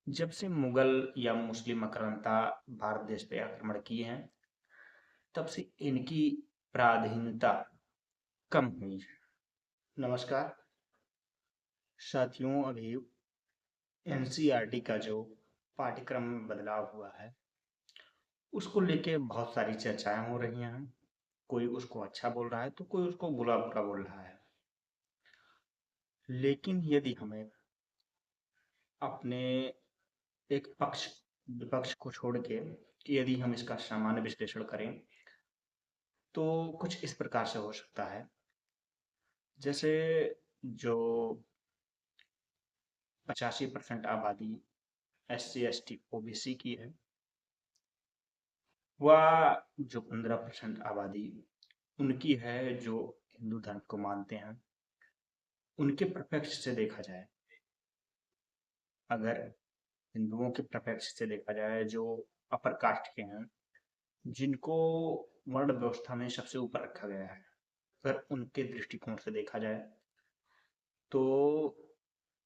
जब से मुगल या मुस्लिम आक्रांता भारत देश पे आक्रमण किए हैं, तब से इनकी पराधीनता कम हुई है। नमस्कार साथियों, अभी एनसीईआरटी का जो पाठ्यक्रम में बदलाव हुआ है, उसको लेके बहुत सारी चर्चाएं हो रही हैं। कोई उसको अच्छा बोल रहा है तो कोई उसको बुरा बुरा बोल रहा है। लेकिन यदि हमें अपने एक पक्ष विपक्ष को छोड़ के यदि हम इसका सामान्य विश्लेषण करें तो कुछ इस प्रकार से हो सकता है। जैसे जो 85% आबादी SC ST OBC की है, वह जो 15% आबादी उनकी है जो हिंदू धर्म को मानते हैं, उनके प्रपक्ष से देखा जाए, अगर हिंदुओं के प्रपक्ष से देखा जाए जो अपर कास्ट के हैं, जिनको वर्ण व्यवस्था में सबसे ऊपर रखा गया है, अगर उनके दृष्टिकोण से देखा जाए तो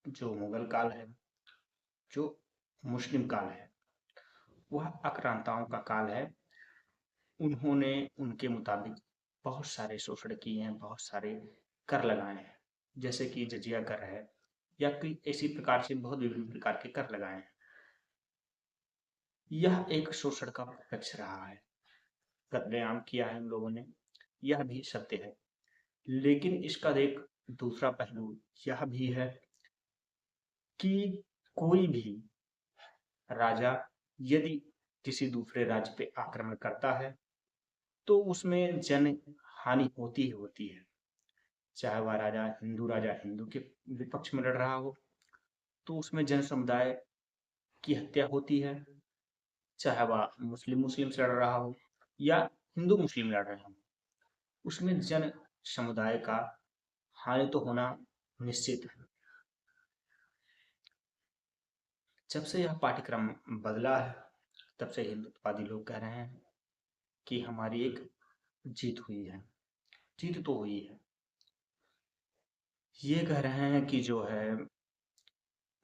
जो मुगल काल है, जो मुस्लिम काल है, वह आक्रांताओं का काल है। उन्होंने उनके मुताबिक बहुत सारे शोषण किए हैं, बहुत सारे कर लगाए हैं, जैसे कि जजिया कर है या कई ऐसी प्रकार से बहुत विभिन्न प्रकार के कर लगाए हैं। यह एक शोषण का प्रत्यक्ष रहा है, कत्लेआम किया है इन लोगों ने, यह भी सत्य है। लेकिन इसका एक दूसरा पहलू यह भी है कि कोई भी राजा यदि किसी दूसरे राज्य पे आक्रमण करता है तो उसमें जन हानि होती ही होती है। चाहे वह राजा हिंदू के विपक्ष में लड़ रहा हो तो उसमें जन समुदाय की हत्या होती है, चाहे वह मुस्लिम मुस्लिम से लड़ रहा हो या हिंदू मुस्लिम लड़ रहे हो, उसमें जन समुदाय का हानि तो होना निश्चित है। जब से यह पाठ्यक्रम बदला है, तब से हिंदुत्ववादी लोग कह रहे हैं कि हमारी एक जीत हुई है। जीत तो हुई है, ये कह रहे हैं कि जो है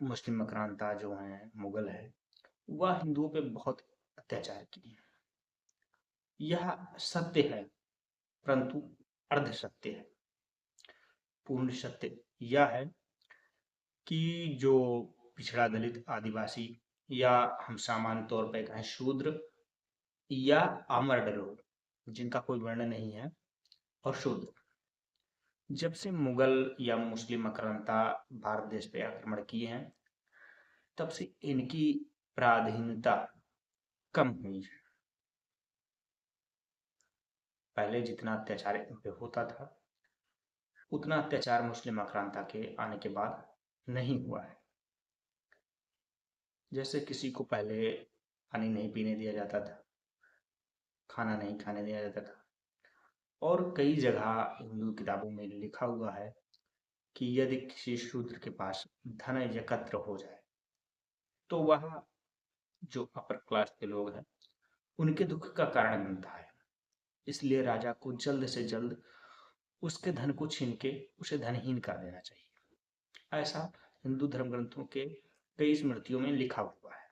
मुस्लिम आक्रांता जो है मुगल है, वह हिंदुओं पे बहुत अत्याचार किए। यह सत्य है, परंतु अर्ध सत्य है। पूर्ण सत्य यह है कि जो पिछड़ा दलित आदिवासी या हम सामान्य तौर पर कहें शूद्र या अमर्द लोग जिनका कोई वर्ण नहीं है और शूद्र, जब से मुगल या मुस्लिम आक्रांता भारत देश पे आक्रमण किए हैं, तब से इनकी पराधीनता कम हुई है। पहले जितना अत्याचार इन पे होता था, उतना अत्याचार मुस्लिम आक्रांता के आने के बाद नहीं हुआ है। जैसे किसी को पहले पानी नहीं पीने दिया जाता था, खाना नहीं खाने दिया जाता था, और कई जगह हिंदू किताबों में लिखा हुआ है कि यदि किसी शूद्र के पास धन एकत्र हो जाए तो वह जो अपर क्लास के लोग हैं उनके दुख का कारण बनता है। इसलिए राजा को जल्द से जल्द उसके धन को छीन के उसे धनहीन कर देना चाहिए। ऐसा हिंदू धर्म ग्रंथों के कई स्मृतियों में लिखा हुआ है।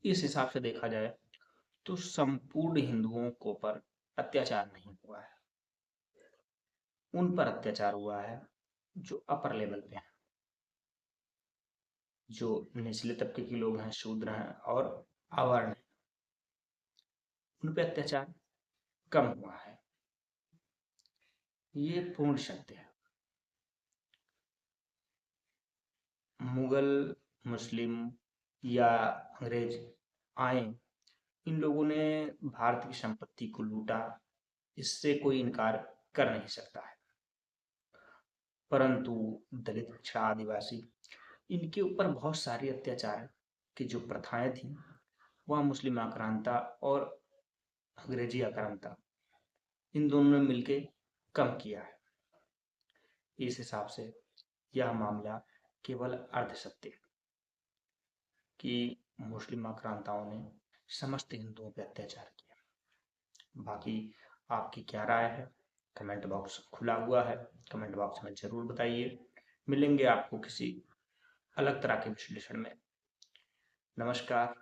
इस हिसाब से देखा जाए तो संपूर्ण हिंदुओं को पर अत्याचार नहीं हुआ है, उन पर अत्याचार हुआ है जो अपर लेवल पे हैं, जो निचले तबके के लोग हैं, शूद्र हैं और अवर्ण हैं, उन पे अत्याचार कम हुआ है। ये पूर्ण सत्य है। मुगल, मुस्लिम या अंग्रेज आए, इन लोगों ने भारत की संपत्ति को लूटा, इससे कोई इनकार कर नहीं सकता है। परंतु दलित, पिछड़ा, आदिवासी, इनके ऊपर बहुत सारी अत्याचार की जो प्रथाएं थी, वह मुस्लिम आक्रांता और अंग्रेजी आक्रांता इन दोनों ने मिलके कम किया है। इस हिसाब से यह मामला केवल अर्ध सत्य है कि मुस्लिम आक्रांताओं ने समस्त हिंदुओं पर अत्याचार किया। बाकी आपकी क्या राय है? कमेंट बॉक्स खुला हुआ है, कमेंट बॉक्स में जरूर बताइए। मिलेंगे आपको किसी अलग तरह के विश्लेषण में। नमस्कार।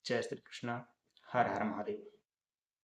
जय श्री कृष्णा। हर हर महादेव।